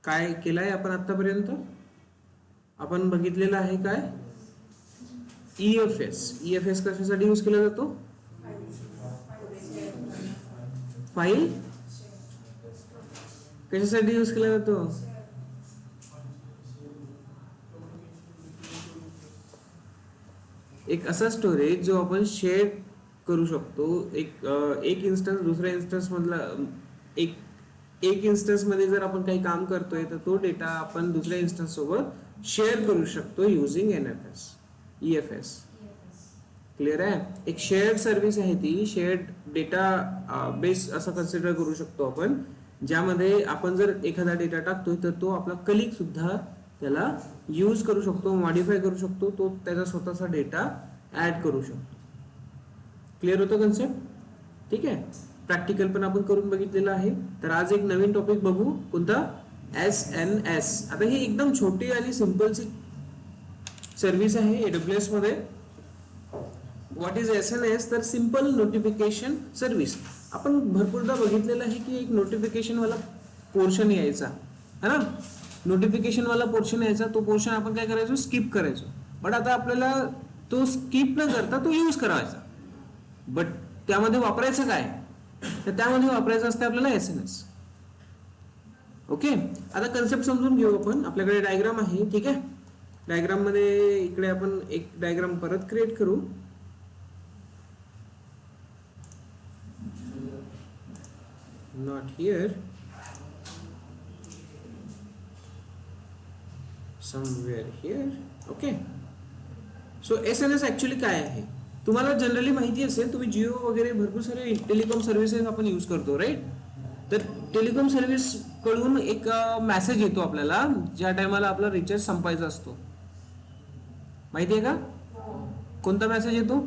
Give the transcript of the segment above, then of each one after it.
काय केलंय आपण आतापर्यंत? आपण बघितलेलं आहे काय? EFS कशासाठी यूज केला जातो? फाईल कशासाठी यूज केला जातो? एक असा स्टोरेज जो आपण शेअर करू शकतो. एक इन्स्टन्स दुसऱ्या इन्स्टन्स मधला एक इन्स्टन्स मध्ये जर आपण काही काम करतोय तर तो डेटा आपण दुसऱ्या इन्स्टन्स सोबत शेअर करू शकतो युजिंग EFS. क्लिअर आहे? एक शेअर्ड सर्व्हिस आहे ती. शेअर्ड डेटा बेस असं कन्सिडर करू शकतो आपण, ज्यामध्ये आपण जर एखादा डेटा टाकतोय तर तो आपला कलिग सुद्धा त्याला यूज करू शकतो, मॉडिफाय करू शकतो, तो त्याचा स्वतःचा डेटा ऍड करू शकतो. क्लिअर होतं कन्सेप्ट? ठीक आहे. प्रॅक्टिकल पण आपण करून बघितलेलं आहे. तर आज एक नवीन टॉपिक बघू. कोणता? SNS. आता ही एकदम छोटी आणि सिंपलची सर्व्हिस आहे AWS मध्ये. What is SNS? तर सिंपल नोटिफिकेशन सर्व्हिस. आपण भरपूरदा बघितलेलं आहे की एक नोटिफिकेशन वाला पोर्शन यायचा है ना. नोटिफिकेशन वाला पोर्शन यायचा, तो पोर्शन आपण काय करायचो? स्किप करायचो. बट आता आपल्याला तो स्किप न करता तो यूज करायचा. बट त्यामध्ये वापरायचं काय? तर त्यामध्ये वापरायचं असते आपल्याला SNS. ओके. आता कन्सेप्ट समजून घेऊ आपण. आपल्याकडे डायग्राम आहे. ठीक आहे. डायग्राम मध्ये इकडे आपण एक डायग्राम परत क्रिएट करू. Not here, somewhere here. Okay. So SNS actually काय आहे तुम्हाला जनरली माहिती असेल. तुम्ही जिओ वगैरे भरपूर सारे टेलिकॉम सर्व्हिसेस आपण यूज करतो, राईट. तर टेलिकॉम सर्व्हिस कडून एक मेसेज येतो आपल्याला ज्या टायमाला आपला रिचार्ज संपायचा असतो. माहिती आहे का? कोणता मेसेज येतो?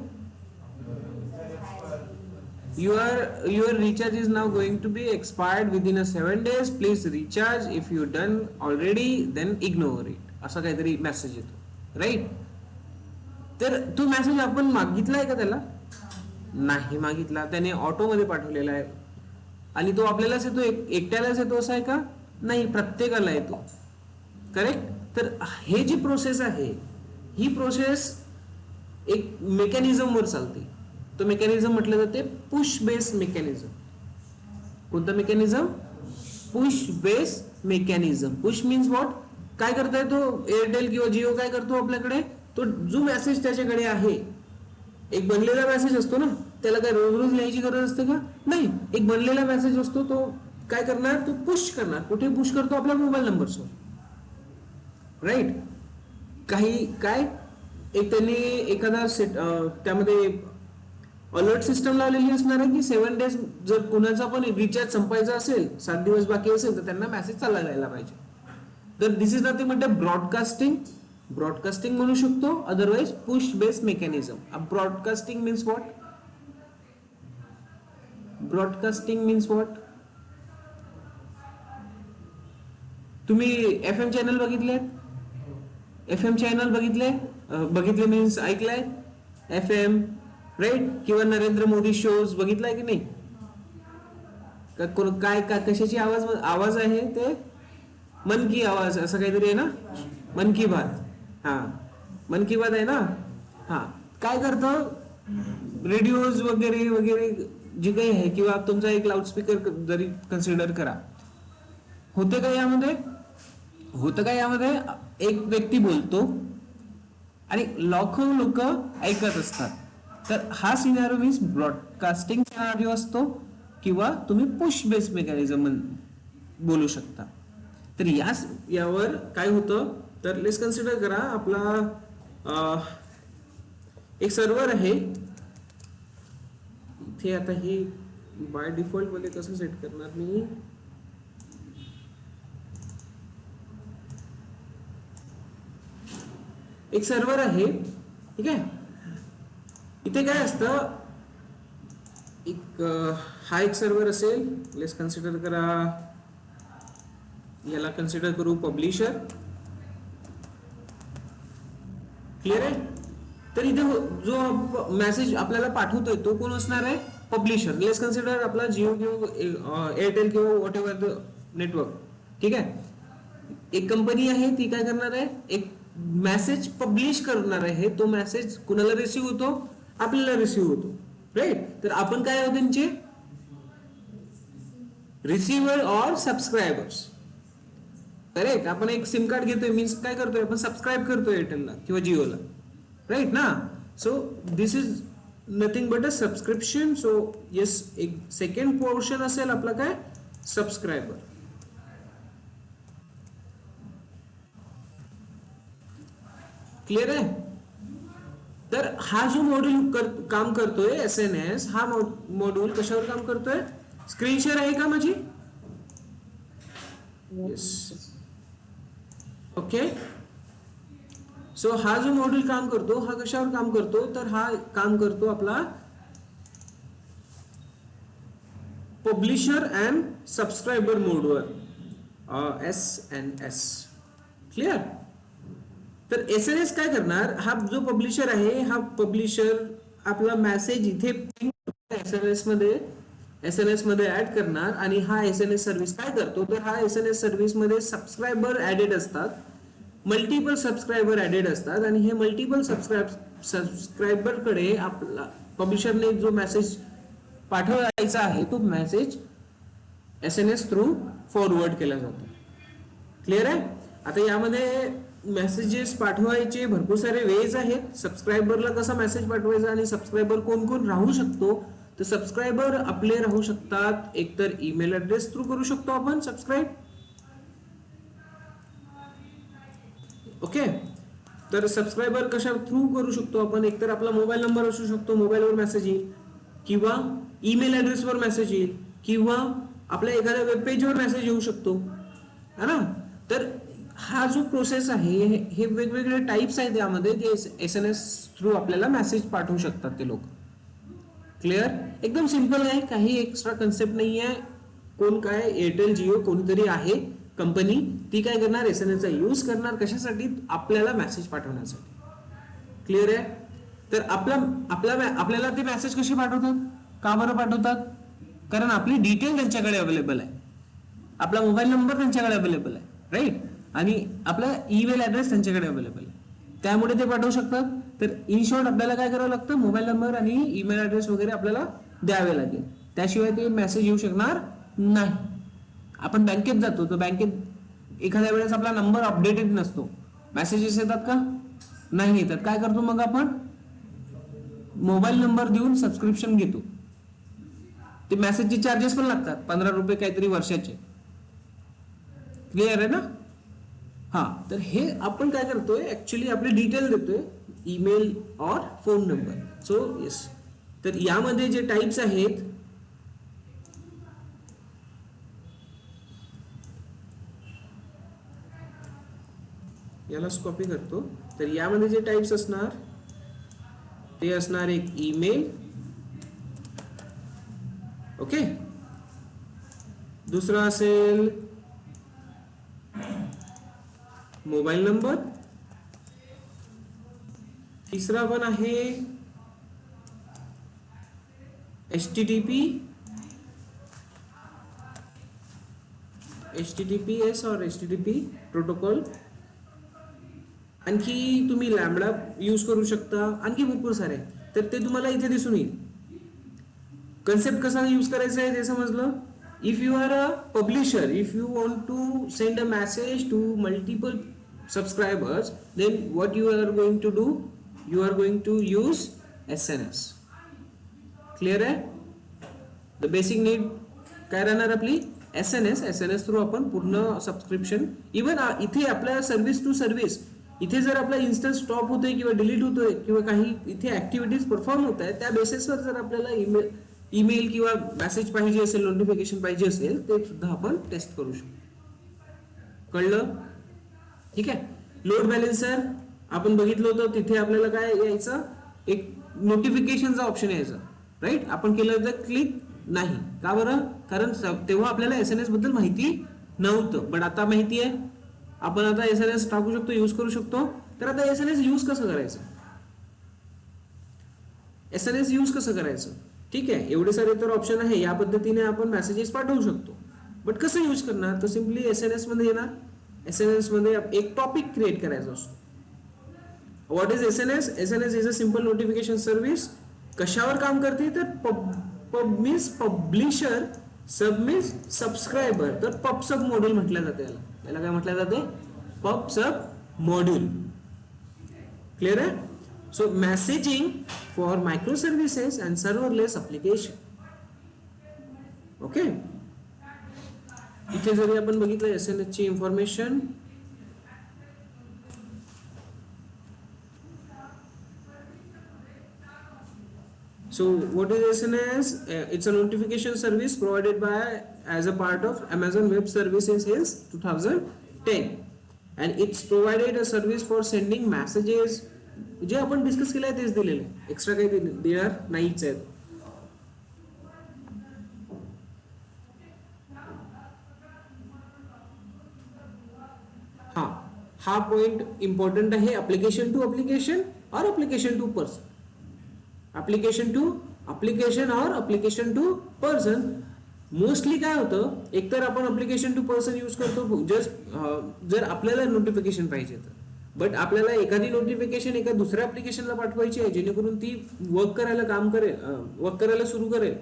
Your recharge is now going to be expired within 7 days. Please recharge. If you done already, then ignore it. असा काहीतरी मेसेज येतो, राईट. तर तो मेसेज आपण मागितलाय का त्याला? नाही मागितला. त्याने ऑटो मध्ये पाठवलेला आहे. आणि तो आपल्यालाच येतो, एकट्यालाच येतो असं आहे का? नाही, प्रत्येकाला येतो. करेक्ट. तर हे जी प्रोसेस आहे ही प्रोसेस एक मेकॅनिझम वर चालते. तो मेकॅनिझम म्हटलं जाते पुश बेस मेकॅनिझम. कोणता mechanism? Push base mechanism. Push means what? काय करताय तो एअरटेल किंवा जिओ काय करतो आपल्याकडे? तो जो मेसेज त्याच्याकडे आहे, एक बनलेला मेसेज असतो ना, त्याला काय रोज रोज लिहायची गरज असते का? नाही. एक बनलेला मेसेज असतो, तो काय करणार? तो पुश करणार. कुठे पुश करतो? आपल्या मोबाईल नंबरवर, राईट. काही काय एक त्यांनी एखादा त्यामध्ये अलर्ट सिस्टम लावलेली असणार आहे की 7 डेज जर कुणाचा पण रिचार्ज संपायचा असेल, 7 दिवस बाकी असेल, तर त्यांना मेसेज चालला जायला पाहिजे. तर दिस इज नथिंग बट ब्रॉडकास्टिंग म्हणू शकतो, otherwise push base mechanism. Broadcasting means what? Broadcasting means what? तुम्ही FM चॅनल बघितले? FM चॅनल बघितले मीन्स ऐकलाय FM, राईट. किंवा नरेंद्र मोदी शोज बघितलाय की नाही? काय कशाची आवाज आहे ते? मन की आवाज असं काहीतरी आहे ना, मन की बात. हा, मन की बात आहे ना. हा, काय करतं? रेडिओज वगैरे वगैरे जे काही आहे, किंवा तुमचा एक लाऊडस्पीकर जरी कन्सिडर करा, होतं का यामध्ये एक व्यक्ती बोलतो आणि लाखो लोक ऐकत असतात. तर हा सिनारिओ मीन्स ब्रॉडकास्टिंग सिनारिओ असतो, किंवा तुम्ही पुश बेस मेकॅनिझम बोलू शकता. तर यावर काय होतं? तर लेट्स कन्सिडर करा आपला एक सर्व्हर आहे इथे. आता हे बाय डिफॉल्ट मध्ये कसं सेट करणार मी? एक सर्व्हर आहे, ठीक आहे. इथे काय असतं? हा एक सर्व्हर असेल. लेट्स कन्सिडर करा, याला कन्सिडर करू पब्लिशर. क्लिअर आहे? तर इथे जो मेसेज आपल्याला पाठवतोय तो कोण असणार आहे? पब्लिशर. लेट्स कन्सिडर आपला जिओ किंवा एअरटेल किंवा व्हॉट एव्हर द नेटवर्क, ठीक आहे. एक कंपनी आहे ती काय करणार आहे, एक मेसेज पब्लिश करणार आहे. तो मेसेज कुणाला रिसिव्ह होतो, आपल्याला रिसिव्ह होतो, राईट. तर आपण काय आहोत त्यांचे रिसिव्हर ऑर सबस्क्रायबर्स, करेक्ट. आपण एक सिम कार्ड घेतोय मीन्स काय करतोय, आपण सबस्क्राईब करतोय एअरटेलला किंवा जिओला, राईट ना. So this is nothing but a subscription. So yes, एक सेकंड पोर्शन असेल आपला काय, सबस्क्रायबर. क्लिअर आहे. तर हा जो मॉड्यूल काम करतोय SNS, हा मॉड्यूल कशावर काम करतोय, स्क्रीन शेअर आहे का माझी, येस, ओके. सो हा जो मॉड्यूल काम करतो हा कशावर काम करतो, तर हा काम करतो आपला पब्लिशर अँड सबस्क्रायबर मोडवर, SNS. क्लिअर. तर SNS काय करणार, हा जो पब्लिशर आहे, हा पब्लिशर आपला मेसेज इथे एसएनएस मध्ये ऍड करणार, आणि हा एसएनएस सर्व्हिस काय करतो, तर हा एसएनएस सर्व्हिस मध्ये सबस्क्रायबर ऍडेड असतात, मल्टिपल सबस्क्रायबर ऍडेड असतात, आणि हे मल्टिपल सबस्क्रायबर कडे आपला पब्लिशरने जो मेसेज पाठवायचा आहे तो मेसेज एसएनएस थ्रू फॉरवर्ड केला जातो. क्लिअर आहे. आता यामध्ये मेसेजेस पाठवायचे भरपूर सारे वेज आहेत. सबस्क्रायबरला कसा मेसेज पाठवायचा आणि सबस्क्रायबर कोण कोण राहू शकतो, तर सबस्क्रायबर आपले राहू शकतात एकतर ईमेल ऍड्रेस थ्रू करू शकतो आपण सबस्क्राईब, ओके. तर सबस्क्रायबर कशा थ्रू करू शकतो आपण, एकतर आपला मोबाईल नंबर असू शकतो, मोबाईलवर मेसेज येईल, किंवा ईमेल ऍड्रेसवर मेसेज येईल, किंवा आपल्या एखाद्या वेब पेजवर मेसेज येऊ शकतो, है ना. तर हा जो प्रोसेस आहे, हे वेगवेगळे टाइप्स आहेत यामध्ये, जे एसएनएस थ्रू आपल्याला मेसेज पाठवू शकतात ते लोक. क्लिअर. एकदम सिंपल आहे, काही एक्स्ट्रा कन्सेप्ट नाही आहे. कोण काय, एअरटेल जिओ कोणीतरी आहे कंपनी, ती काय करणार, एसएनएसचा यूज करणार कशासाठी, आपल्याला मेसेज पाठवण्यासाठी. क्लिअर आहे. तर आपल्याला ते मेसेज कसे पाठवतात, का बरं पाठवतात, कारण आपली डिटेल त्यांच्याकडे अवेलेबल आहे, आपला मोबाईल नंबर त्यांच्याकडे अवेलेबल आहे, राईट, आणि आपला ईमेल ऍड्रेस त्यांच्याकडे अवेलेबल आहे, त्यामुळे ते पाठवू शकतात. तर इन शॉर्ट आपल्याला काय करावं लागतं, मोबाईल नंबर आणि ईमेल ऍड्रेस वगैरे आपल्याला द्यावे लागेल, त्याशिवाय ते मेसेज येऊ शकणार नाही. आपण बँकेत जातो, तर बँकेत एखाद्या वेळेस आपला नंबर अपडेटेड नसतो, मेसेजेस येतात का, नाही येतात. काय करतो मग आपण, मोबाईल नंबर देऊन सबस्क्रिप्शन घेतो. ते मेसेजचे चार्जेस पण लागतात, 15 रुपये काहीतरी वर्षाचे. क्लिअर आहे ना. हा, तर हे आपण काय करतोय, ऍक्च्युली आपली डिटेल देतोय, ईमेल और फोन नंबर. सो येस, तर यामध्ये जे टाइप्स आहेत, यालाच कॉपी करतो. तर यामध्ये जे टाइप्स असणार ते असणार, एक ईमेल, ओके, दुसरा असेल मोबाईल नंबर, तिसरा पण आहे HTTPS और HTTP प्रोटोकॉल. आणखी तुम्ही लॅम्बडा यूज करू शकता, आणखी भरपूर सारे. तर ते तुम्हाला इथे दिसून येईल. कन्सेप्ट कसा यूज करायचा आहे ते समजलं. If you are a publisher, if you want to send a message to multiple subscribers, then what you are going to do, you are going to use SNS. Clear आहे. the basic need काय राहणार आपली, SNS through आपण पूर्ण subscription, even इथे आपल्या service to service, इथे जर आपला इन्स्टन्स स्टॉप होतोय किंवा डिलीट होतोय किंवा काही इथे ऍक्टिव्हिटीज परफॉर्म होत आहे, त्या बेसिसवर जर आपल्याला ईमेल किंवा मेसेज पाहिजे असेल, नोटिफिकेशन पाहिजे असेल, ते सुद्धा आपण टेस्ट करू शकतो. कळलं. ठीक आहे. लोड बॅलेन्सर आपण बघितलं होतं, तिथे आपल्याला काय यायचं, एक नोटिफिकेशनचा ऑप्शन यायचा, राईट. आपण केलं तर क्लिक नाही, का बरं, कारण तेव्हा आपल्याला एसएनएस बद्दल माहिती नव्हतं, बट आता माहिती आहे, आपण आता एसएनएस टाकू शकतो, यूज करू शकतो. तर आता एसएनएस यूज कसं करायचं, एसएनएस यूज कसं करायचं, ठीक आहे. एवढे सारे तर ऑप्शन आहे, या पद्धतीने आपण मेसेजेस पाठवू शकतो. बट कसं यूज करणार, तर सिम्पली एसएनएस मध्ये येणार, SNS मध्ये एक टॉपिक क्रिएट करायचा असतो. What is SNS? SNS is a simple notification service. कशावर काम करते तर pub means publisher, sub means subscriber. तर पब सब मॉड्यूल म्हटलं जाते याला. याला काय म्हटलं जाते? Pub sub module. क्लियर आहे? So messaging for micro services and serverless application. Okay, इथे जरी आपण बघितलं SNS ची information, so what is SNS? It's a notification service provided by as a part of Amazon Web Services since 2010, and it's provided a service for sending messages. जे आपण discuss केलं आहे तेच दिलेलं आहे, एक्स्ट्रा काही देणार नाहीच आहे. हा पॉइंट इंपॉर्टंट आहे. Application to application or application to person. Application to application or application to person. Mostly काय होतं, एकतर आपण ऍप्लिकेशन टू पर्सन यूज करतो जस्ट जर आपल्याला नोटिफिकेशन पाहिजे तर. बट आपल्याला एखादी नोटिफिकेशन एका दुसऱ्या ऍप्लिकेशनला पाठवायची आहे जेणेकरून ती वर्क करायला सुरू करेल,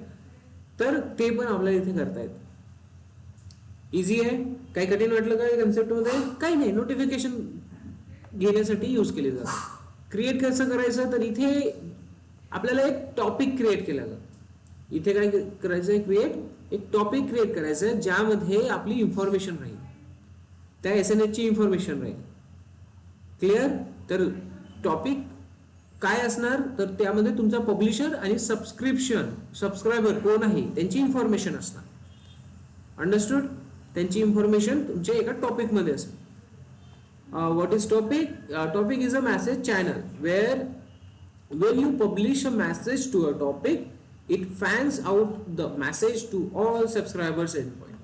तर ते पण आपल्याला इथे करता येतं. इझी आहे. काही कठीण वाटलं का कन्सेप्ट मध्ये? काही नाही. नोटिफिकेशन घेण्यासाठी यूज केले जातात. क्रिएट कसं करायचं तर इथे आपल्याला एक टॉपिक क्रिएट केला जातो. इथे काय करायचं आहे? एक टॉपिक क्रिएट करायचं आहे ज्यामध्ये आपली इन्फॉर्मेशन राहील, त्या SNS ची इन्फॉर्मेशन राहील. क्लिअर? तर टॉपिक काय असणार तर त्यामध्ये तुमचा पब्लिशर आणि सबस्क्रायबर कोण आहे त्यांची इन्फॉर्मेशन असणार. अंडरस्टूड? त्यांची इन्फॉर्मेशन तुमच्या एका टॉपिक मध्ये असेल. What is topic? Topic is a message channel where when you publish a message to a topic, it fans out the message to all subscribers endpoint.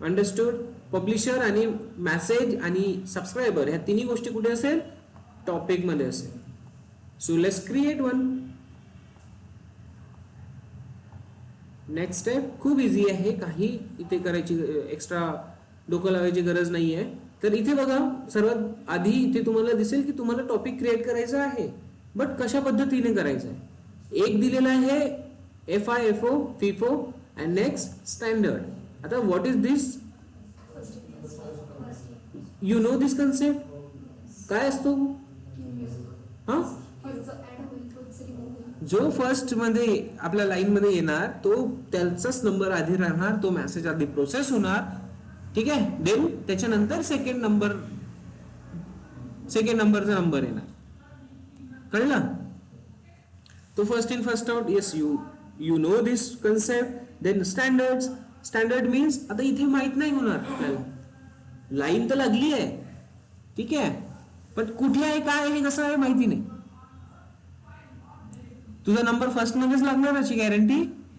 Understood? Publisher आणि message आणि subscriber ह्या तिन्ही गोष्टी कुठे असेल? Topic मध्ये असेल. So let's create one. Next step खूप इझी आहे, काही इथे करायची एक्स्ट्रा डोकं लावायची गरज नाही आहे. तर इथे बघा, सर्वात आधी इथे तुम्हाला दिसेल की तुम्हाला टॉपिक क्रिएट करायचा आहे, बट कशा पद्धतीने करायचं आहे? एक दिलेला आहे FIFO, FIFO and next standard. आता what is this? You know this concept? काय असतो? हा, जो फर्स्ट मध्ये आपल्या लाईन मध्ये येणार तो त्याचाच नंबर आधी राहणार, तो मेसेज आधी प्रोसेस होणार. ठीक आहे. देन त्याच्यानंतर सेकंड नंबरचा नंबर येणार. कळलं? तो first in first out. Yes, you know this concept. Then standard means आता इथे माहित नाही होणार आपल्याला, लाईन तर लागली आहे, ठीक आहे, पण कुठे आहे, काय आहे, कसं आहे माहिती नाही. तुझा नंबर फर्स्ट मध्येच लागणार अशी गॅरंटी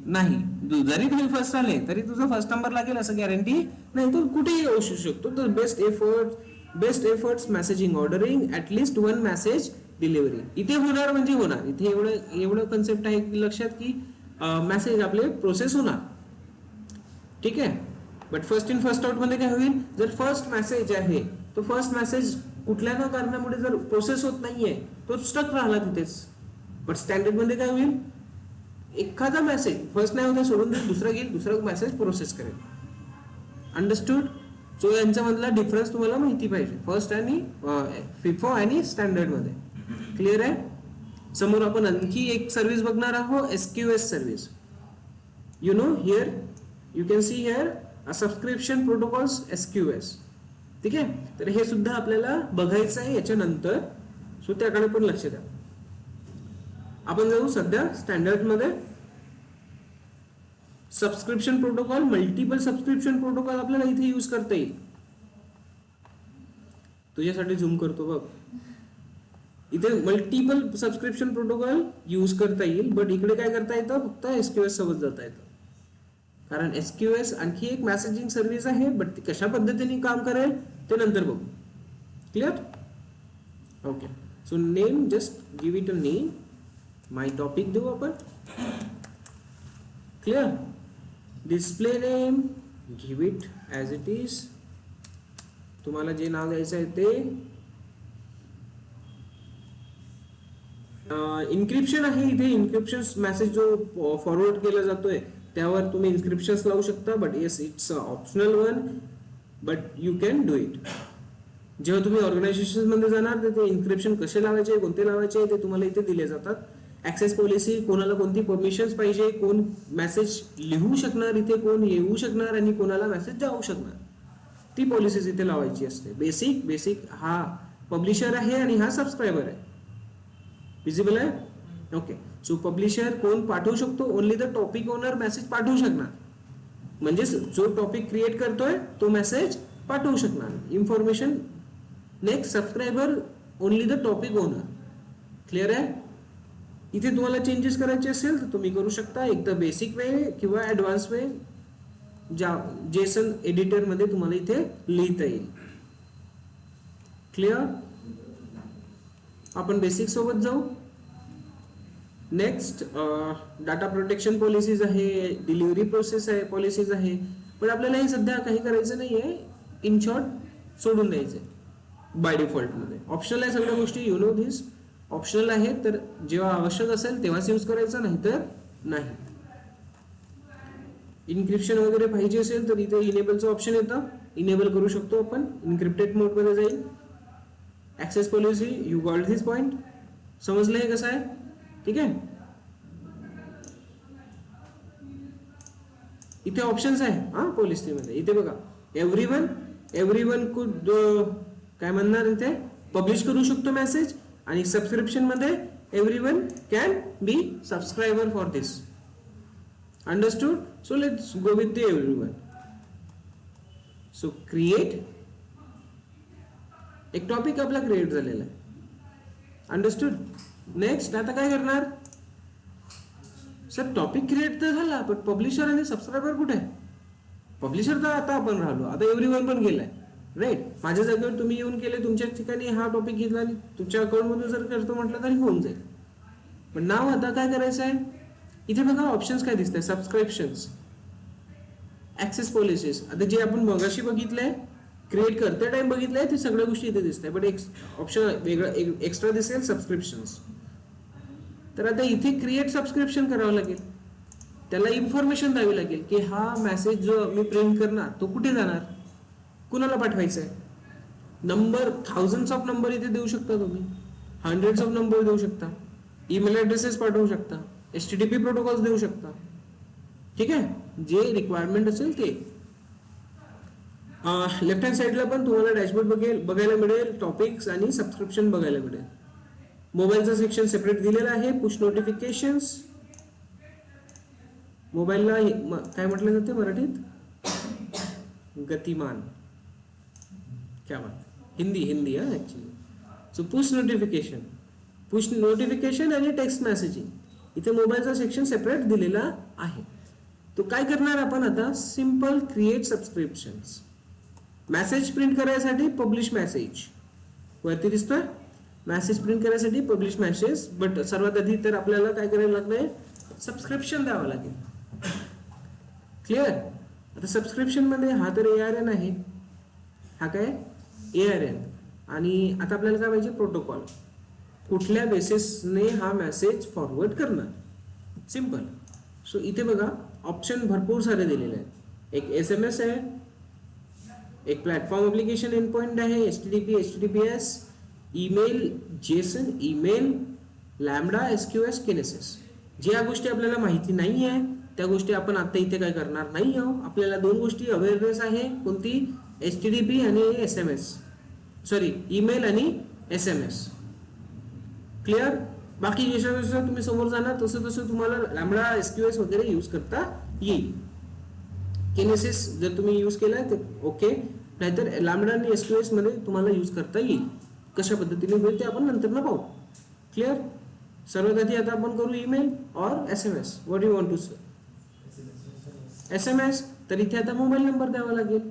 नाही. जरी तुम्ही फर्स्ट आले तरी तुझा फर्स्ट नंबर लागेल असं गॅरंटी नाही. तर कुठेही येऊ शकतो. तर best efforts messaging ordering at least one message delivery. इथे होणार म्हणजे होणार. इथे एवढं कन्सेप्ट आहे की लक्षात की मेसेज आपले प्रोसेस होणार. ठीक आहे. But first in first out मध्ये काय होईल? जर फर्स्ट मेसेज आहे तो फर्स्ट मेसेज कुठल्या ना कारणामुळे जर प्रोसेस होत नाहीये तो स्टक राहिला तिथेच. बट स्टँडर्ड मध्ये काय होईल? एखादा मेसेज फर्स्ट नाही होता सोडून दुसरा घेईल, दुसरा मेसेज प्रोसेस करेल. अंडरस्टूड? सो यांच्यामधला डिफरन्स तुम्हाला माहिती पाहिजे फर्स्ट आणि FIFO आणि स्टँडर्ड मध्ये. क्लिअर आहे? समोर आपण आणखी एक सर्व्हिस बघणार आहोत, SQS service. You know here you can see here a subscription protocols SQS. ठीक आहे. तर हे सुद्धा आपल्याला बघायचं आहे याच्यानंतर, सो त्याकडे पण लक्ष द्या. आपण जाऊ सध्या स्टँडर्ड मध्ये. Subscription protocol, multiple subscription protocol आपल्याला इथे यूज करता येईल. तुझ्यासाठी झूम करतो बघ. इथे मल्टिपल सबस्क्रिप्शन प्रोटोकॉल यूज करता येईल, बट इकडे काय करता येतं? फक्त SQS सोबत जाता येतं. कारण SQS आणखी एक मेसेजिंग सर्व्हिस आहे, बट ती कशा पद्धतीने काम करेल ते नंतर बघू. Clear? Okay. So name, just give it a name. My topic देऊ आपण. Clear? Display name, give it as it is. तुम्हाला जे नाव द्यायचं आहे ते इन्क्रिप्शन आहे. इथे इन्क्रिप्शन मेसेज जो फॉरवर्ड केला जातोय त्यावर तुम्ही इन्क्रिप्शन्स लावू शकता, but yes it's optional one, but you can do it. जेव्हा तुम्ही ऑर्गनायझेशन मध्ये जाणार तर ते इन्क्रिप्शन कसे लावायचे, कोणते लावायचे ते तुम्हाला इथे दिले जातात. ऍक्सेस पॉलिसी, कोणाला कोणती परमिशन्स पाहिजे, कोण मेसेज लिहू शकणार इथे, कोण येऊ शकणार आणि कोणाला मेसेज जाऊ शकणार, ती पॉलिसीज इथे लावायची असते. बेसिक हा पब्लिशर आहे आणि हा सबस्क्रायबर आहे. विजिबल आहे? ओके. सो पब्लिशर कोण पाठवू शकतो? Only the topic owner message पाठवू शकणार. म्हणजे जो टॉपिक क्रिएट करतोय तो मेसेज पाठवू शकणार. Information next subscriber only the topic owner. Clear आहे? इथे तुम्हाला चेंजेस करायचे असेल तर तुम्ही करू शकता, एक तर बेसिक वे किंवा ऍडव्हान्स वे. जेसन एडिटर मध्ये तुम्हाला इथे लिहिता येईल. क्लिअर? आपण बेसिक सोबत जाऊ. नेक्स्ट डाटा प्रोटेक्शन पॉलिसीज आहे, डिलिव्हरी प्रोसेस आहे, पॉलिसीज आहे. पण आपल्याला हे सध्या काही करायचं नाहीये. इन शॉर्ट सोडून द्यायचंय बाय डिफॉल्ट मध्ये. ऑप्शनल आहे सगळ्या गोष्टी, यू नो दिस. ऑप्शनल आहे तर जेव्हा आवश्यक असेल तेव्हाच यूज करायचं, नाही तर नाही. इन्क्रिप्शन वगैरे पाहिजे असेल तर इथे इनेबलचं ऑप्शन येतं, इनेबल करू शकतो आपण. इन्क्रिप्टेड मोड मध्ये जाईल. Access policy, you got this point. समजलं हे कसं आहे? ठीक आहे. इथे ऑप्शन्स आहे हा पॉलिसीमध्ये. इथे बघा, एव्हरीवन कुड काय म्हणणार इथे, पब्लिश करू शकतो मेसेज. आणि सबस्क्रिप्शन मध्ये everyone can be subscriber for this. Understood? So let's go with the everyone. So create, एक टॉपिक आपला क्रिएट झालेला आहे. अंडरस्टूड? नेक्स्ट आता काय करणार? सर टॉपिक क्रिएट तर झाला, पण पब्लिशर आणि सबस्क्रायबर कुठे आहे? पब्लिशर तर आता आपण राहिलो, आता एव्हरीवन पण गेलाय. राईट? माझ्या जागेवर तुम्ही येऊन केले, तुमच्या ठिकाणी हा टॉपिक घेतला आणि तुमच्या अकाउंटमध्ये जर करतो म्हटलं तरी होऊन जाईल. पण नाव आता काय करायचं आहे? इथे बघा ऑप्शन्स काय दिसत आहे. Subscriptions, access policies. आता जे आपण मगाशी बघितलंय, क्रिएट करते टाइम बघितलंय, ते सगळ्या गोष्टी इथे दिसत आहे. पण एक ऑप्शन वेगळा एक्स्ट्रा दिसेल, सबस्क्रिप्शन्स. तर आता इथे क्रिएट सबस्क्रिप्शन करावं लागेल. त्याला इन्फॉर्मेशन द्यावी लागेल की हा मेसेज जो मी प्रिंट करणार तो कुठे जाणार, कुणाला पाठवायचा आहे. नंबर, थाउजंड्स ऑफ नंबर इथे देऊ शकता तुम्ही, हंड्रेड्स ऑफ नंबर देऊ शकता, ईमेल ऍड्रेसेस पाठवू शकता, HTTP प्रोटोकॉल्स देऊ शकता. ठीक आहे, जे रिक्वायरमेंट असेल ते. लेफ्ट हँड साईडला पण तुम्हाला डॅशबोर्ड बघायला मिळेल, टॉपिक्स आणि सबस्क्रिप्शन बघायला मिळेल. मोबाईलचा सेक्शन सेपरेट दिलेला आहे. पुश नोटिफिकेशन्स, मोबाईलला काय म्हटलं जाते मराठीत? गतिमान. क्या बात. हिंदी हा ऍक्च्युली. सो पुश नोटिफिकेशन आणि टेक्स्ट मेसेजिंग, इथे मोबाईलचा सेक्शन सेपरेट दिलेला आहे. तो काय करणार आपण आता? Simple create subscriptions. Message print करायसाठी पब्लिश मेसेज वरती दिसतोय. मेसेज प्रिंट करायसाठी पब्लिश मेसेज. बट सर्वात आधी तर आपल्याला काय करायला लागणार? सबस्क्रिप्शन द्यावं लागेल. क्लिअर? आता सबस्क्रिप्शन मध्ये हा तर ARN आहे, हा काय ARN. आणि आता आपल्याला काय पाहिजे? प्रोटोकॉल. कुठल्या बेसिसने हा मेसेज फॉरवर्ड करणार. सिंपल. सो इथे बघा ऑप्शन भरपूर सारे दिलेले आहेत. एक SMS आहे, एक प्लॅटफॉर्म ऍप्लिकेशन एंड पॉइंट आहे, HTTP, HTTPS, email, Jason, email, lambda, SQS, किनेसिस. ज्या गोष्टी आपल्याला माहिती नाही आहे त्या गोष्टी आपण आता इथे काय करणार नाही आहोत. आपल्याला दोन गोष्टी अवेअरनेस आहे. कोणती? HTTP आणि SMS, सॉरी ईमेल आणि SMS. क्लिअर? बाकी जसं जसं तुम्ही समोर जाणार तसं तसं तुम्हाला लॅम्बडा, SQS वगैरे यूज करता येईल. किनेसिस जर तुम्ही यूज केला तर ओके, नाहीतर लॅम्बडा आणि SQS मध्ये तुम्हाला यूज करता येईल. कशा पद्धतीने होईल ते आपण नंतर ना पाहू. क्लिअर? सर्वात आधी आता आपण करू email or SMS. What you want to say? SMS. तर इथे आता मोबाईल नंबर द्यावा लागेल.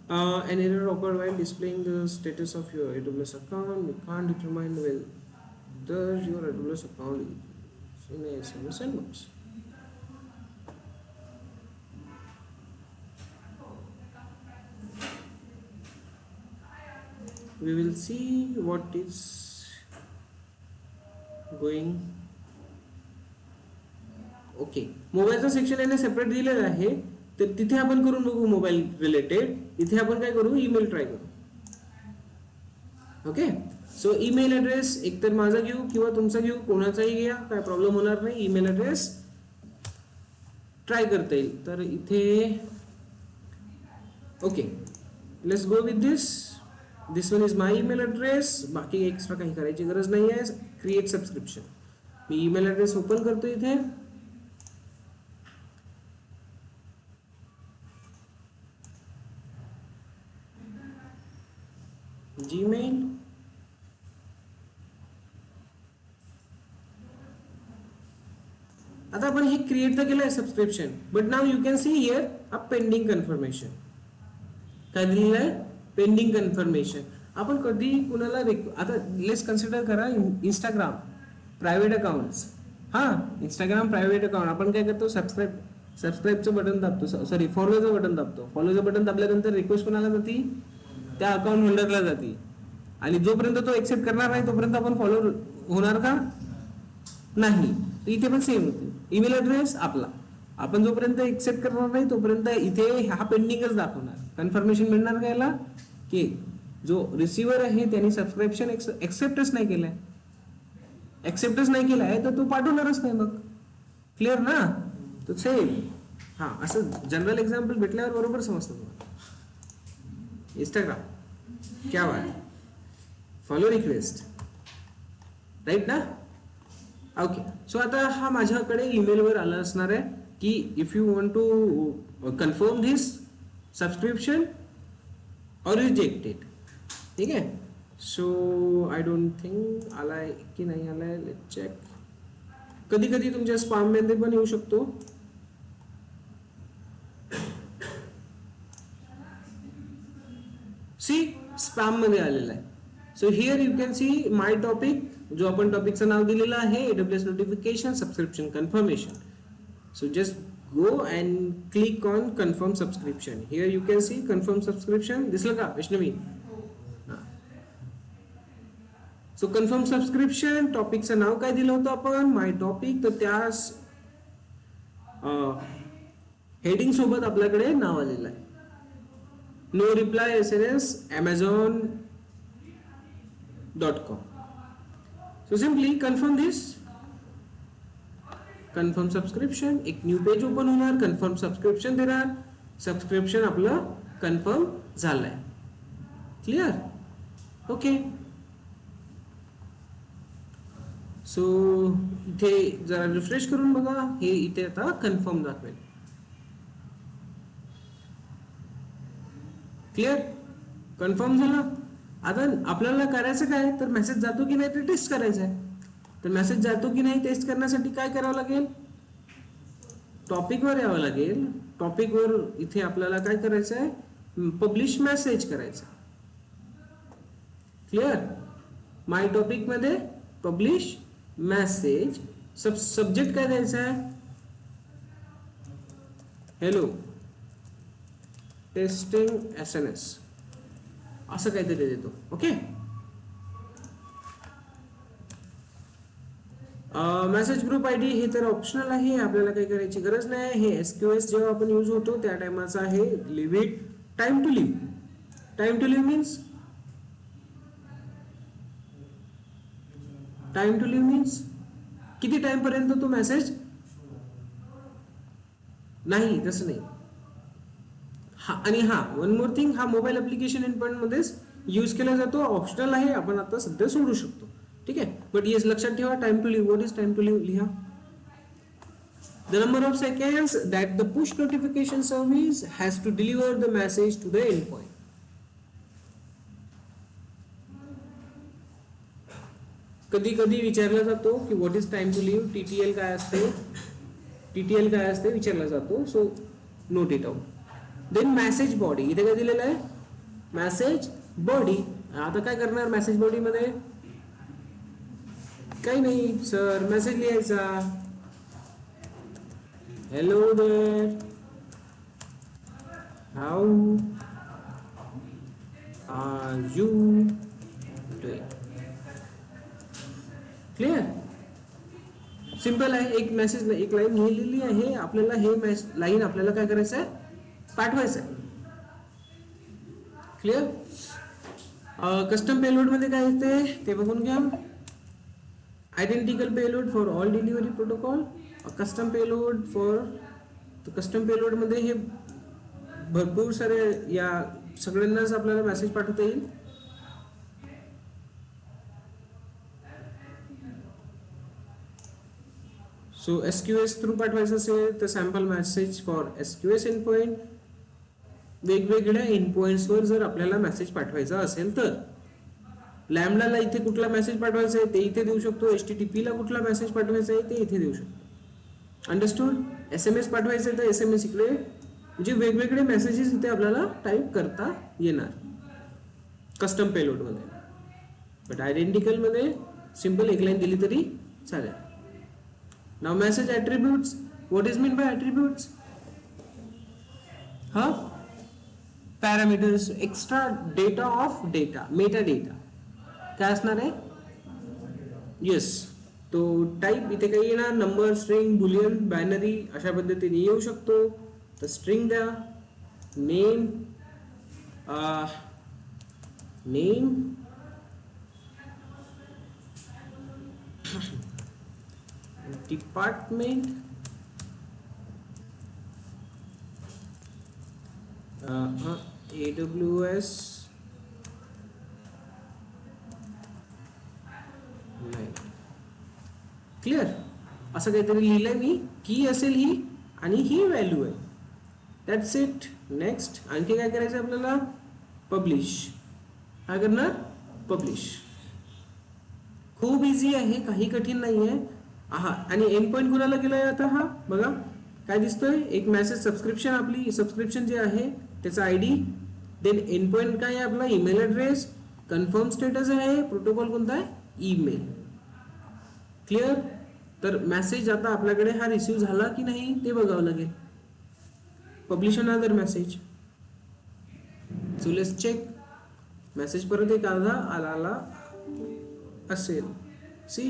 An error occurred while displaying the status of your AWS account. You can't determine whether your AWS account is in a SMS inbox. we will see what is going. Okay, मोबाईलचं section याने separate दिलेलं आहे, तर तिथे आपण करून बघू mobile related. इथे आपण काय करू, ईमेल ट्राय करू. ओके, सो ईमेल ॲड्रेस एकतर माझा घेऊ किंवा तुमचा घेऊ, कोणाचाही घ्या, काय प्रॉब्लेम होणार नाही. ईमेल ॲड्रेस ट्राय करता येईल. तर इथे okay, let's go with this one is my email address. बाकी एक्स्ट्रा काही करायची गरज नाही आहे. क्रिएट सबस्क्रिप्शन, मी ईमेल ॲड्रेस ओपन करतो इथे. जीमेल, आता आपण हे क्रिएट तर केलं आहे subscription, but now you can see here a pending confirmation. काय दिलेलं आहे, पेंडिंग कन्फर्मेशन. आपण कधी कुणाला आता लेट्स कन्सिडर करा इंस्टाग्राम प्रायव्हेट अकाउंट्स. हां, इंस्टाग्राम प्रायव्हेट अकाउंट आपण काय करतो, सबस्क्राईबचं बटन दाबतो, सॉरी फॉलोचं बटन दाबतो. फॉलोचं बटन दाबल्यानंतर रिक्वेस्ट कोणाला जाते, त्या अकाउंट होल्डरला जाते. आणि जोपर्यंत तो एक्सेप्ट करणार नाही तोपर्यंत आपण फॉलो होणार का, नाही. इथे पण सेम होते. ईमेल ॲड्रेस आपला, आपण जोपर्यंत एक्सेप्ट करणार नाही तोपर्यंत इथे हा पेंडिंगच दाखवणार. कन्फर्मेशन मिळणार का याला, की जो रिसिव्हर आहे त्यांनी सबस्क्रिप्शन एक्सेप्टच नाही केलंय, एक्सेप्टच नाही केलाय, तर तो पाठवणारच नाही. मग क्लिअर ना, तो सेम. हां, असं जनरल एक्झाम्पल भेटल्यावर बरोबर समजतं तुम्हाला. इंस्टाग्राम क्या बात, फॉलो रिक्वेस्ट, राईट ना. ओके, सो आता हा माझ्याकडे ईमेलवर आला असणार आहे की if you want to confirm this subscription or rejected. ठीक आहे, सो आय डोंट थिंक आलाय की नाही आलाय, लेट चेक. कधी कधी तुमच्या स्पॅम मध्ये पण येऊ शकतो. सी, स्पॅम मध्ये आलेला आहे. So here you can see my topic, जो आपण टॉपिकचं नाव दिलेलं आहे, AWS notification subscription confirmation. So just go and click on confirm subscription. Here you can see confirm subscription. दिसलं का वैष्णवी? सो कन्फर्म सबस्क्रिप्शन, टॉपिकचं नाव काय दिलं होतं आपण, माय टॉपिक. तर त्यास हेडिंग सोबत आपल्याकडे नाव आलेलं आहे, no reply SMS amazon.com. So simply confirm this, confirm subscription. एक न्यू पेज ओपन होणार, कन्फर्म सबस्क्रिप्शन देणार, सबस्क्रिप्शन आपलं कन्फर्म झालंय. Clear, okay. सो इथे जरा रिफ्रेश करून बघा, हे इथे आता कन्फर्म दाखवेल. क्लिअर, कन्फर्म झालं. आता आपल्याला करायचं काय, तर मेसेज जातो की नाही ते टेस्ट करायचं आहे. तर मेसेज जातो की नाही टेस्ट करण्यासाठी काय करावं लागेल, टॉपिकवर यावं लागेल. टॉपिकवर इथे आपल्याला काय करायचं आहे, पब्लिश मेसेज करायचं. क्लिअर, माय टॉपिक मध्ये पब्लिश मेसेज. सब्जेक्ट काय द्यायचा आहे, हॅलो टेस्टिंग SNS, असं काहीतरी देतो. ओके, मेसेज ग्रुप ID हे तर ऑप्शनल आहे, आपल्याला काही करायची गरज नाही. हे SQS जेव्हा आपण यूज होतो त्या टायमाचा आहे. Live it, time to live. Time to live means, time to live means किती टाइम पर्यंत तो मेसेज, नाही तसं नाही. हा, आणि हा वन मोर थिंग, हा मोबाईल ऍप्लिकेशन एंडपॉइंट मध्येच यूज केला जातो, ऑप्शनल आहे, आपण आता सध्या सोडू शकतो. ठीक आहे, बट येस लक्षात ठेवा, time to live, what is time to live लिहा. The number of seconds that the push notification service has to deliver the message to the end point. कधी कधी विचारला जातो की what is time to live, TTL काय असते, TTL काय असते विचारला जातो. So note it out. Then message body, इथे काय दिलेलं आहे, मेसेज बॉडी. आता काय करणार मेसेज बॉडी मध्ये, काही नाही सर, मेसेज लिहायचा, hello there, how are you. Clear, simple आहे. एक मेसेज, एक लाईन लिहिलेली आहे, आपल्याला हे लाईन आपल्याला काय करायचं आहे, पाठवायचं आहे. क्लिअर. कस्टम पेलोड मध्ये काय येते ते बघून घ्या. Identical payload for all delivery protocol, custom payload for, custom payload मध्ये हे भरपूर सारे, या सगळ्यांनाच आपल्याला मेसेज पाठवता येईल. सो SQS थ्रू पाठवायचं असेल तर sample message for SQS endpoint. वेगवेगळ्या एंडपॉइंट्सवर जर आपल्याला मेसेज पाठवायचा असेल तर लॅम्बडाला इथे कुठला मेसेज पाठवायचा आहे ते इथे देऊ शकतो, HTTP ला कुठला मेसेज पाठवायचा आहे ते इथे देऊ शकतो. अंडरस्टूड. SMS पाठवायचं आहे तर SMS इकडे, म्हणजे वेगवेगळे मेसेजेस इथे आपल्याला टाईप करता येणार कस्टम पेलोड मध्ये. बट आयडेंटिकल मध्ये सिंपल एक लाईन दिली तरी चालेल. Now message attributes. What is mean by attributes? हा, parameters, extra data of data, meta data काय असणार आहे. येस, तो टाईप इथे काही येणार, नंबर, स्ट्रिंग, बुलियन, बायनरी अशा पद्धतीने येऊ शकतो. तर स्ट्रिंग द्या, नेम, डिपार्टमेंट, AWS, क्लिअर. असं काहीतरी लिहिलंय मी, की असेल ही आणि ही व्हॅल्यू आहे. That's it. नेक्स्ट आणखी काय करायचं आपल्याला, पब्लिश. काय करणार, पब्लिश. खूप इझी आहे, काही कठीण नाही आहे. हा, आणि एंड पॉइंट कुणाला गेलाय आता, हा बघा काय दिसतोय, एक मेसेज सबस्क्रिप्शन, आपली सबस्क्रिप्शन जे आहे त्याचा ID, देन एंड पॉइंट काय आहे आपला, ईमेल ॲड्रेस, कन्फर्म स्टेटस आहे, प्रोटोकॉल कोणता आहे, ईमेल. क्लिअर. तर मेसेज आता आपल्याकडे हा रिसीव झाला की नाही ते बघावं लागेल. Publish another message. So let's check. Message परत एक आला असेल. C,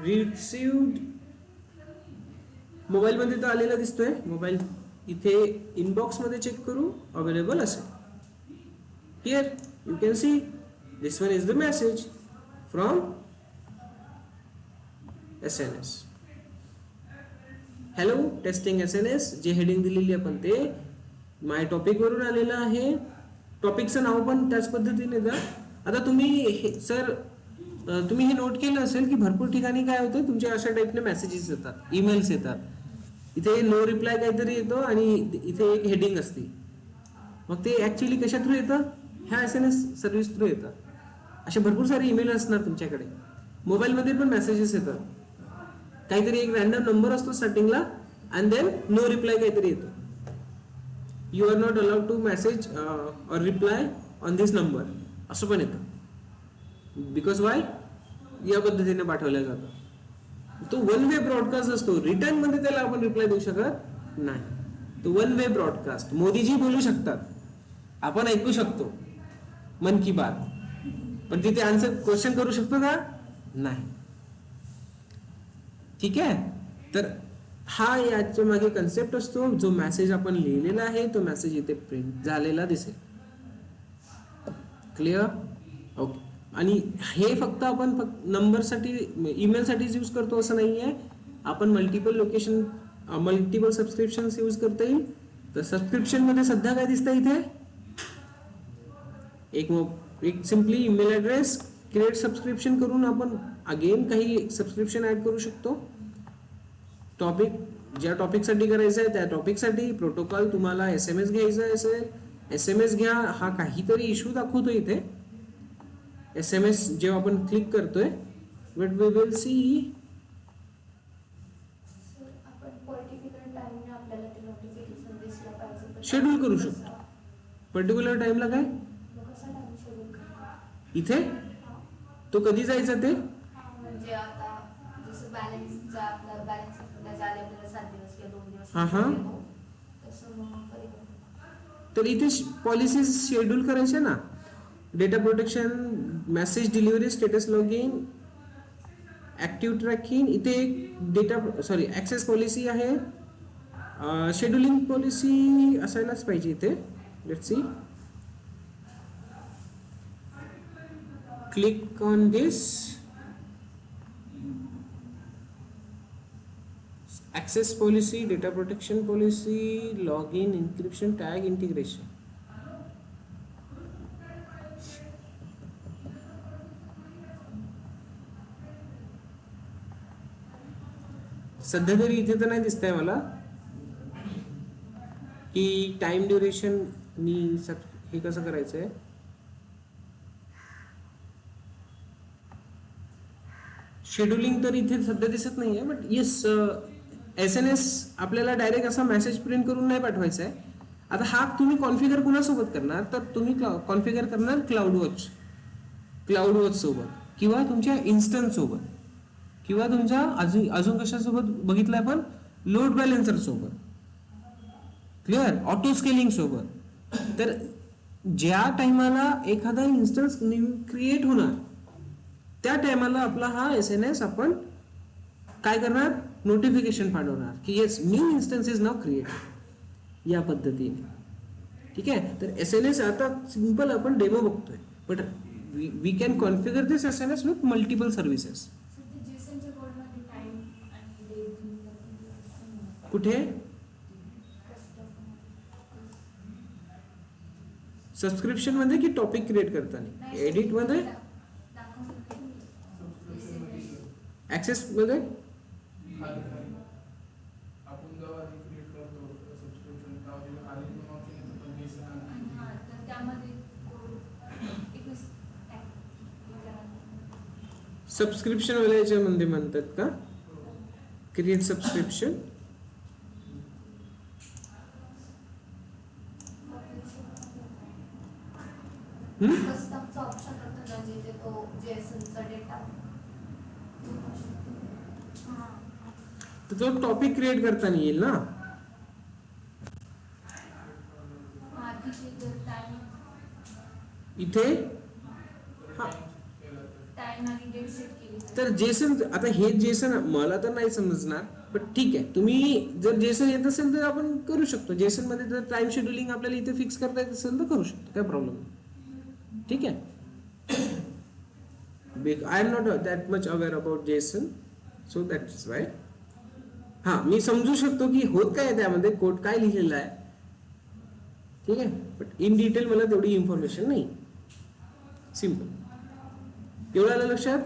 received. मोबाईल मध्ये तर आलेला दिसतोय. मोबाईल इथे इनबॉक्स मध्ये चेक करू, अवेलेबल असेल. Here you can see this one is the message from SNS. Hello testing SNS, जे हेडिंग दिलेली आपण ते माय टॉपिक वरून आलेलं आहे. टॉपिकचं नाव पण त्याच पद्धतीने द्या. आता तुम्ही सर, तुम्ही हे नोट केलं असेल की भरपूर ठिकाणी काय होतं, तुमच्या अशा टाईपने मेसेजेस येतात, ईमेल्स येतात. इथे नो रिप्लाय काहीतरी येतो आणि इथे एक हेडिंग असते. मग ते ऍक्च्युअली कशा थ्रू येतं, ह्या SNS सर्व्हिस थ्रू येतात. असे भरपूर सारे ईमेल असणार तुमच्याकडे. मोबाईलमध्ये पण मेसेजेस येतात, काहीतरी एक रॅन्डम नंबर असतो स्टार्टिंगला अँड देन नो रिप्लाय काहीतरी येतो. You are not allowed to message or reply on this number असं पण येतं. बिकॉज वाय, या पद्धतीने पाठवल्या जातं. तो वन वे ब्रॉडकास्ट असतो. रिटर्न मध्ये त्याला आपण रिप्लाय देऊ शकत नाही. तो वन वे ब्रॉडकास्ट. मोदीजी बोलू शकतात, आपण ऐकू शकतो मन की बात, पण तिथे आन्सर क्वेश्चन करू शकतो का, नाही. ठीक आहे. तर हा याच्या मागे कन्सेप्ट असतो. जो मेसेज आपण लिहिलेला आहे तो मेसेज इथे प्रिंट झालेला दिसेल. क्लिअर. ओके. आणि हे फक्त आपण नंबरसाठी, ईमेलसाठीच यूज करतो असं नाही आहे. आपण multiple location, multiple subscription use करता येईल. तर सबस्क्रिप्शन मध्ये सध्या काय दिसतं इथे, एक simply email address create subscription करून आपण अगेन काही सबस्क्रिप्शन ऍड करू शकतो. टॉपिक, ज्या टॉपिकसाठी करायचं आहे त्या टॉपिकसाठी. प्रोटोकॉल तुम्हाला SMS घ्यायचा असेल, SMS घ्या. हा काहीतरी इश्यू दाखवतो इथे. SMS जेव्हा आपण क्लिक करतोय, but we will see. Schedule करू शकतो. पर्टिक्युलर टाइमला काय इथे, तो कधी जायचा ते, म्हणजे आता जसं बॅलन्सचा आपला बॅलन्स झाले आपल्याला 7 दिवस किंवा 2 दिवस, हा हा, तसं मग कधी. तर इथे पॉलिसीज शेड्यूल करायचे ना. Data protection, message delivery, status logging, active tracking, इथे एक डेटा ॲक्सेस पॉलिसी आहे, शेड्युलिंग पॉलिसी असायलाच पाहिजे इथे. Let's see, click on this. Access policy, data protection policy, log in, encryption, tag integration. सध्या तरी इथे तर नाही दिसतंय मला की टाइम ड्युरेशन हे कसं करायचं आहे. शेड्युलिंग तर इथे सध्या दिसत नाही आहे, बट येस, SMS आपल्याला डायरेक्ट असा मेसेज प्रिंट करून नाही पाठवायचा आहे. आता हा तुम्ही कॉन्फिगर कुणासोबत करणार, तर तुम्ही कॉन्फिगर करणार क्लाउड वॉच सोबत, किंवा तुमच्या इन्स्टन्स सोबत, किंवा तुमच्या अजून कशासोबत बघितलं आपण, लोड बॅलेन्सर सोबत, क्लिअर, ऑटो स्केलिंग सोबत. तर ज्या टायमाला एखादा इन्स्टन्स क्रिएट होणार त्या टायमाला आपला हा SMS आपण काय करणार, नोटिफिकेशन पाठवणार की yes new instance is now create, या पद्धतीने. ठीक आहे. तर SMS आता सिंपल आपण डेमो बघतोय, but we can configure this SMS with multiple services. कुठे सबस्क्रिप्शन मध्ये की टॉपिक क्रिएट करताना, एडिट मध्ये, ऍक्सेस मध्ये, सबस्क्रिप्शन वाल्या याच्यामध्ये म्हणतात का क्रिएट सबस्क्रिप्शन. कस्टमचा ऑप्शन होतं ना, जिथे तो JSONचा डेटा, तर तो टॉपिक क्रिएट करताना येईल ना. इथे टाइम आणि डेट सेट केली तर जेसन, आता हे जेसन मला तर नाही समजणार, पण ठीक आहे, तुम्ही जर जेसन येत असेल तर आपण करू शकतो. जेसन मध्ये जर टाइम शेड्युलिंग आपल्याला इथे फिक्स करता येत असेल तर करू शकतो, काय प्रॉब्लेम नाही. ठीक आहे. I am not that much aware about Jason, so that's why. हा, मी समजू शकतो की होत काय त्यामध्ये, कोड काय लिहिलेला आहे. ठीक आहे, बट इन डिटेल मला तेवढी इन्फॉर्मेशन नाही. सिम्पल, एवढं आलं लक्षात.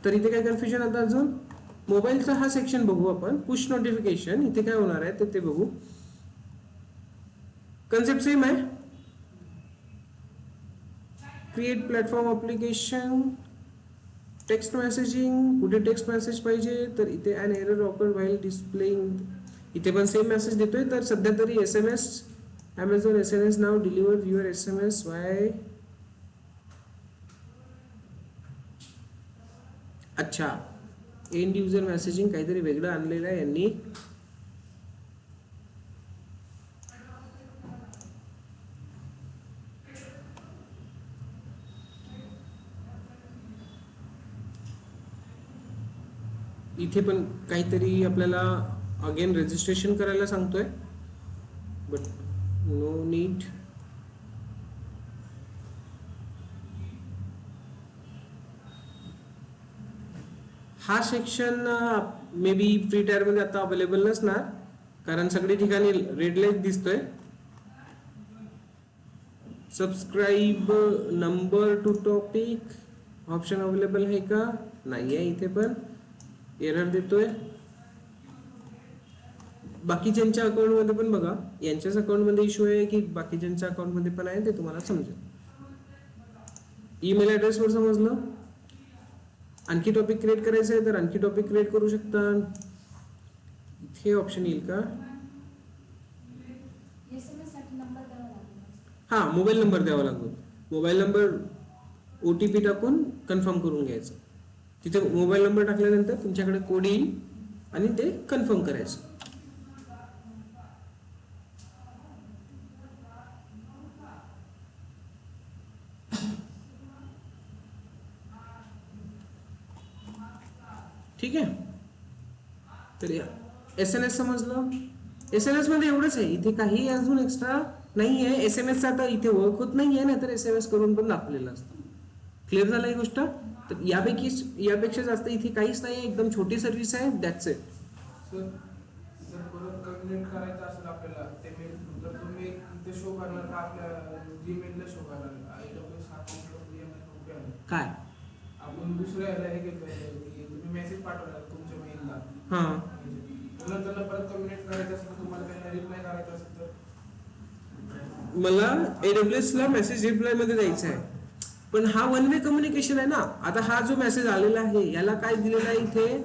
तर इथे काय कन्फ्युजन आता अजून. मोबाईलचा हा सेक्शन बघू आपण, पुश नोटिफिकेशन. इथे काय होणार आहे ते बघू. कन्सेप्ट सेम आहे. Create platform application, text messaging. कुठे टेक्स्ट मेसेज पाहिजे, तर इथे अन एरर ऑकर्ड व्हाईल डिस्प्लेइंग. इथे पण सेम मेसेज देतोय. तर सध्या तरी SMS, Amazon SMS now deliver your SMS Y. अच्छा, एंड युजर मेसेजिंग काहीतरी वेगळं आणलेलं आहे यांनी. इथे पण काहीतरी आपल्याला अगेन रजिस्ट्रेशन करायला सांगतोय, बट नो नीड. हा section may be free tyre मध्ये आता अवेलेबल नसणार, कारण सगळी ठिकाणी रेड लाईट दिसतोय. Subscribe number two topic option available आहे का, नाही आहे. इथे पण एरर देतोय. बाकीच्यांच्या अकाउंट मध्ये पण बघा, यांच्याच अकाउंट मध्ये इश्यू आहे की बाकीच्यांच्या अकाउंट मध्ये पण आहे, ते तुम्हाला समजेल. ईमेल ऍड्रेस वर समजलं. आणखी टॉपिक क्रिएट करायचं आहे तर आणखी टॉपिक क्रिएट करू शकता. इथे ऑप्शन येईल का, SMS साठी नंबर द्यावा लागेल. हा, मोबाईल नंबर द्यावा लागतो. मोबाईल नंबर OTP टाकून कन्फर्म करून घ्यायचं. तिथे मोबाईल नंबर टाकल्यानंतर तुमच्याकडे कोड येईल आणि ते कन्फर्म करायचं. ठीक आहे. तर SMS समजलं. SMS मध्ये एवढंच आहे, इथे काही अजून एक्स्ट्रा नाही आहे. SMS चा आता इथे वर्क होत नाही आहे, नाहीतर SMS करून पण दाखवलेलं असतं. क्लिअर झालं ही गोष्ट. तर यापेक्षा जास्त इथे काहीच नाही आहे, एकदम छोटी सर्व्हिस आहे. That's it. सर जर परत कम्युनिकेट करायचं असेल आपल्याला ते मेल थ्रू, तर तुम्ही इथे शो करणार का आपल्या जीमेलला शो करणार? AWS अकाउंटला काय आपण दुसऱ्या ह्याला हे घेतोय की तुम्ही मेसेज पाठवला तुमच्या मेलला, हां पुन्हा त्यांना परत कम्युनिकेट करायचं असेल तर तुम्हाला त्यांना रिप्लाय करायचा असेल तर मला AWS ला मेसेज रिप्लाय मध्ये द्यायचा आहे, पण हा वन वे कम्युनिकेशन आहे ना. आता हा जो मेसेज आलेला आहे याला काय दिलेला आहे इथे,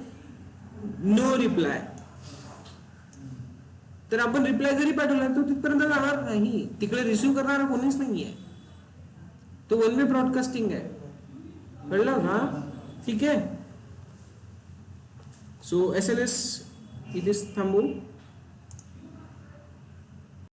नो रिप्लाय. तर आपण रिप्लाय जरी पाठवला तो तिथपर्यंत जाणार नाही, तिकडे रिसिव्ह करणारा कोणीच नाहीये. तो वन वे ब्रॉडकास्टिंग आहे. कळलं का? ठीक आहे. सो SMS इथेच थांबू.